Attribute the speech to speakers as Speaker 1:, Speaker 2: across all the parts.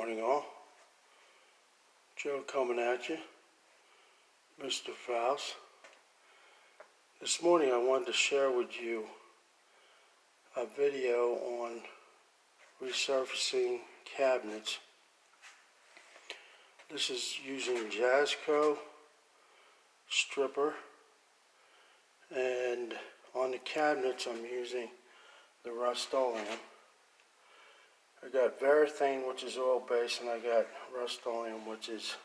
Speaker 1: morning, all. Joe coming at you, Mr. Faust. This morning I wanted to share with you a video on resurfacing cabinets. This is using Jasco stripper, and on the cabinets I'm using the Rustoleum. I got Varathane, which is oil-based, and I got Rustoleum, which is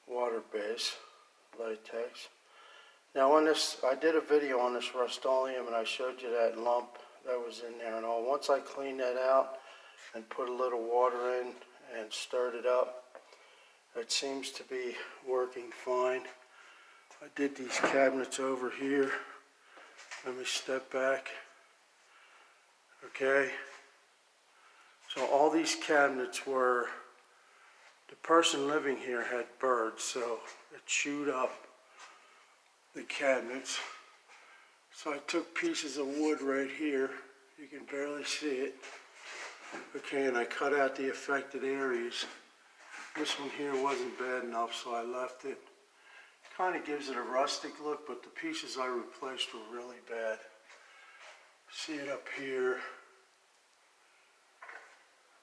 Speaker 1: water-based, latex. Now on this, I did a video on this Rustoleum, and I showed you that lump that was in there and all. Once I cleaned that out and put a little water in and stirred it up, it seems to be working fine. I did these cabinets over here. Let me step back. Okay. So all these cabinets were, the person living here had birds, so it chewed up the cabinets. So I took pieces of wood right here, you can barely see it, okay, and I cut out the affected areas. This one here wasn't bad enough, so I left it. Kind of gives it a rustic look, but the pieces I replaced were really bad. See it up here.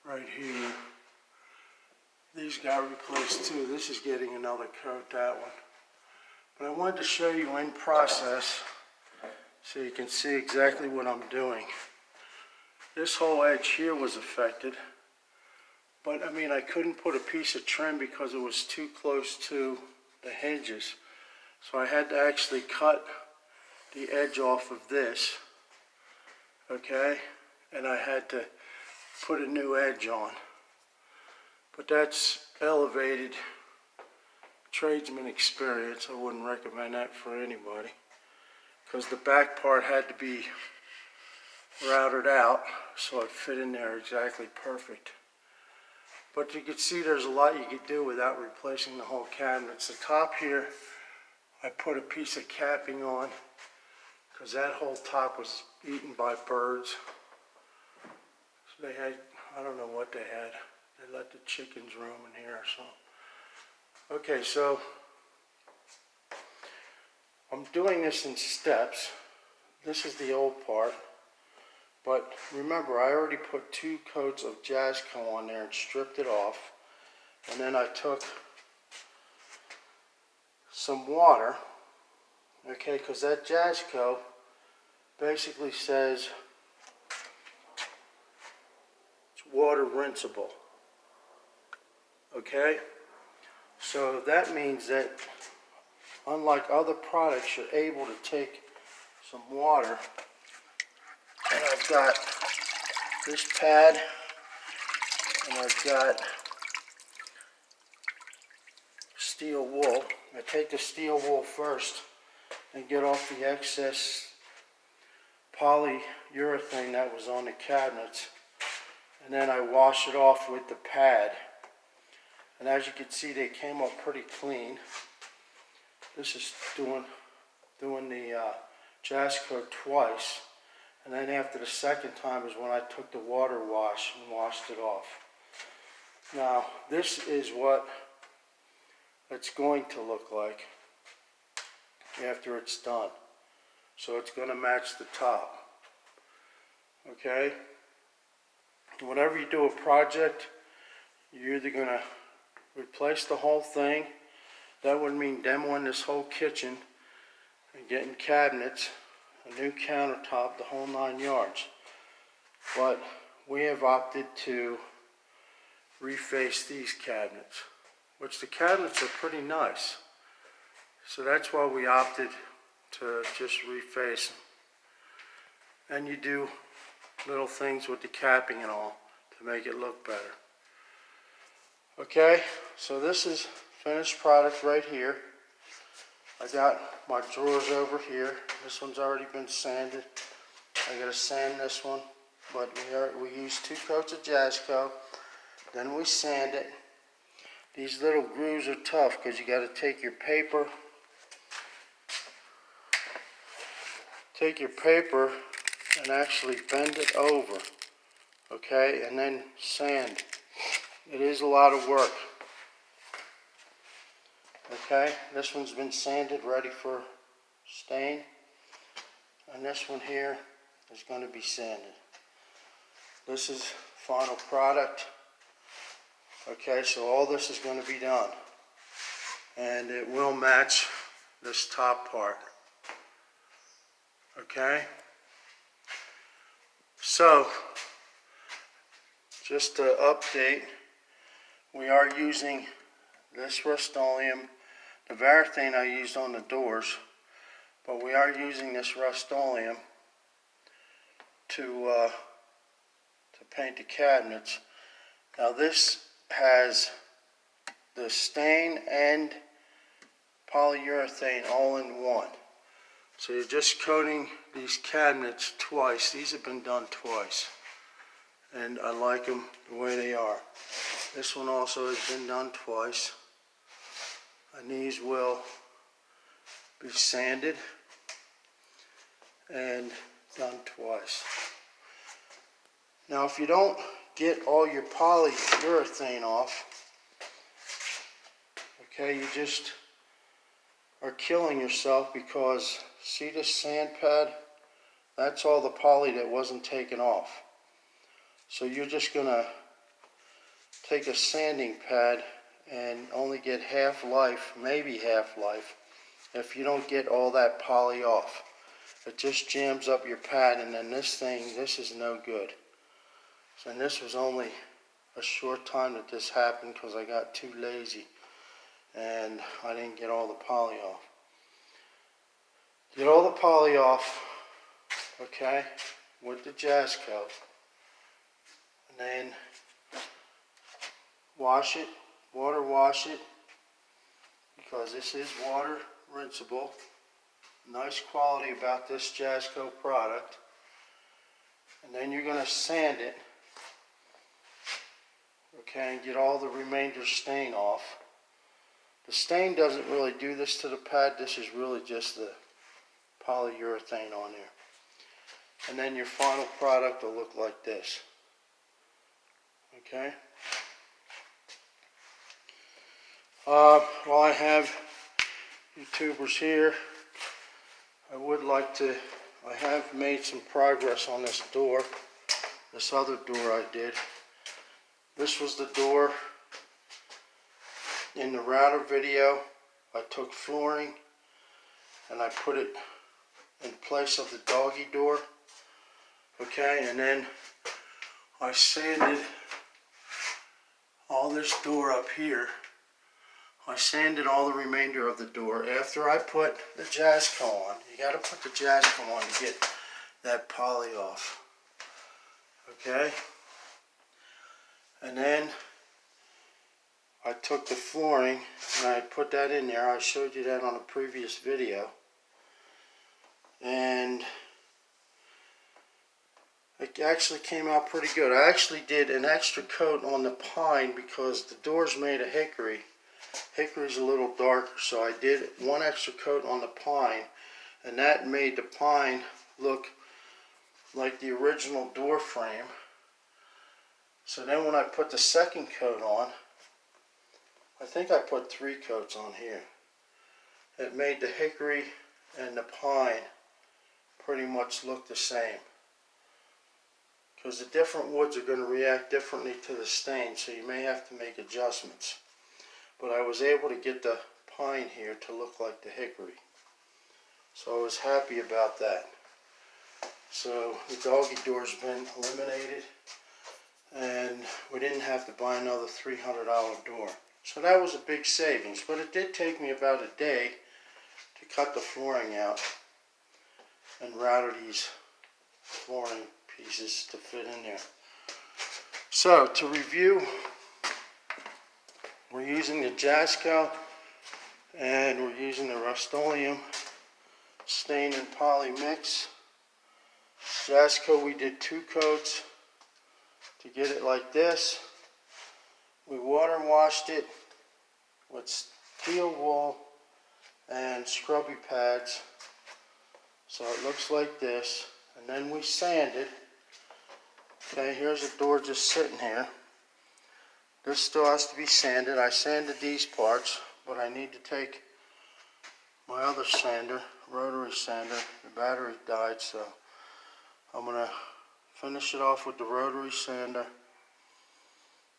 Speaker 1: Right here, these got replaced too. This is getting another coat, that one. But I wanted to show you in process so you can see exactly what I'm doing. This whole edge here was affected, but I mean I couldn't put a piece of trim because it was too close to the hinges. So I had to actually cut the edge off of this, okay, and I had to put a new edge on. But that's elevated tradesman experience. I wouldn't recommend that for anybody, because the back part had to be routed out so it fit in there exactly perfect. But you can see there's a lot you could do without replacing the whole cabinets. The top here, I put a piece of capping on because that whole top was eaten by birds. They had, I don't know what they had. They let the chickens roam in here or something. Okay, so I'm doing this in steps. This is the old part. But remember, I already put 2 coats of Jasco on there and stripped it off. And then I took some water, okay, because that Jasco basically says water rinsable, okay? So that means that unlike other products, you're able to take some water, and I've got this pad, and I've got steel wool. I take the steel wool first and get off the excess polyurethane that was on the cabinets. And then I wash it off with the pad. And as you can see, they came up pretty clean. This is doing the Jasco twice. And then after the second time is when I took the water wash and washed it off. Now, this is what it's going to look like after it's done. So it's going to match the top. Okay? Whenever you do a project, you're either going to replace the whole thing. That would mean demoing this whole kitchen and getting cabinets, a new countertop, the whole 9 yards. But we have opted to reface these cabinets, which the cabinets are pretty nice. So that's why we opted to just reface them. And you do little things with the capping and all to make it look better. Okay, so this is finished product right here. I got my drawers over here. This one's already been sanded. I gotta sand this one, but we used 2 coats of Jasco. Then we sand it. These little grooves are tough because you gotta take your paper and actually bend it over, okay, and then sand It is a lot of work. Okay, this one's been sanded, ready for stain. And this one here is going to be sanded. This is final product. Okay, so all this is going to be done. And it will match this top part. Okay? So, just to update, we are using this Rustoleum, the Varathane I used on the doors, but we are using this Rustoleum to paint the cabinets. Now this has the stain and polyurethane all in one. So you're just coating these cabinets twice. These have been done twice. And I like them the way they are. This one also has been done twice. And these will be sanded and done twice. Now if you don't get all your polyurethane off, okay, you just are killing yourself, because see this sand pad? That's all the poly that wasn't taken off. So you're just going to take a sanding pad and only get half life, maybe half life, if you don't get all that poly off. It just jams up your pad, and then this is no good. And this was only a short time that this happened because I got too lazy and I didn't get all the poly off. Get all the poly off, okay, with the Jasco, and then wash it, water wash it, because this is water rinsable. Nice quality about this Jasco product. And then you're going to sand it, okay, and get all the remainder stain off. The stain doesn't really do this to the pad. This is really just the polyurethane on there. And then your final product will look like this. Okay. While I have YouTubers here, I would like to, I have made some progress on this door. This other door I did. This was the door in the router video. I took flooring and I put it in place of the doggy door. Okay, and then I sanded all this door up here. I sanded all the remainder of the door after I put the Jasco on. You got to put the Jasco on to get that poly off. Okay, and then I took the flooring and I put that in there. I showed you that on a previous video. And it actually came out pretty good. I actually did an extra coat on the pine because the door's made of hickory. Hickory's a little darker, so I did one extra coat on the pine, and that made the pine look like the original door frame. So then when I put the second coat on, I think I put 3 coats on here. It made the hickory and the pine pretty much look the same, because the different woods are going to react differently to the stain, so you may have to make adjustments. But I was able to get the pine here to look like the hickory, so I was happy about that. So the doggy door's been eliminated, and we didn't have to buy another $300 door. So that was a big savings, but it did take me about a day to cut the flooring out and router these flooring pieces to fit in there. So to review, we're using the Jasco and we're using the Rustoleum stain and poly mix. Jasco, we did 2 coats to get it like this. We water washed it with steel wool and scrubby pads, so it looks like this. And then we sanded. Okay, here's the door just sitting here. This still has to be sanded. I sanded these parts, but I need to take my other sander, rotary sander. The battery died, so I'm going to finish it off with the rotary sander.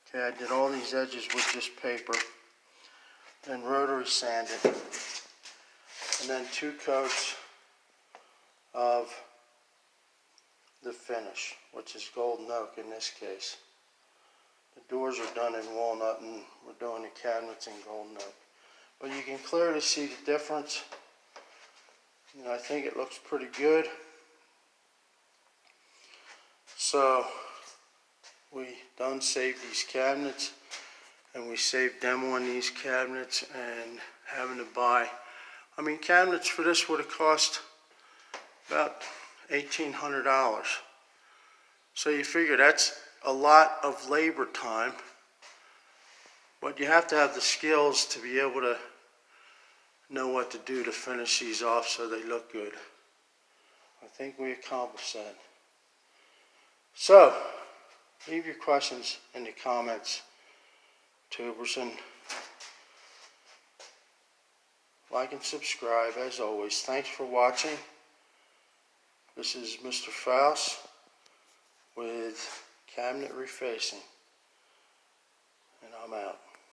Speaker 1: Okay, I did all these edges with just paper. Then rotary sanded. And then 2 coats of the finish, which is golden oak in this case. The doors are done in walnut and we're doing the cabinets in golden oak. But you can clearly see the difference. You know, I think it looks pretty good. So we done saved these cabinets, and we saved demoing these cabinets and having to buy. I mean, cabinets for this would have cost about $1,800. So you figure that's a lot of labor time, but you have to have the skills to be able to know what to do to finish these off so they look good. I think we accomplished that. So, leave your questions in the comments, tubers, and like and subscribe as always. Thanks for watching. This is Mr. Faust with cabinet refacing, and I'm out.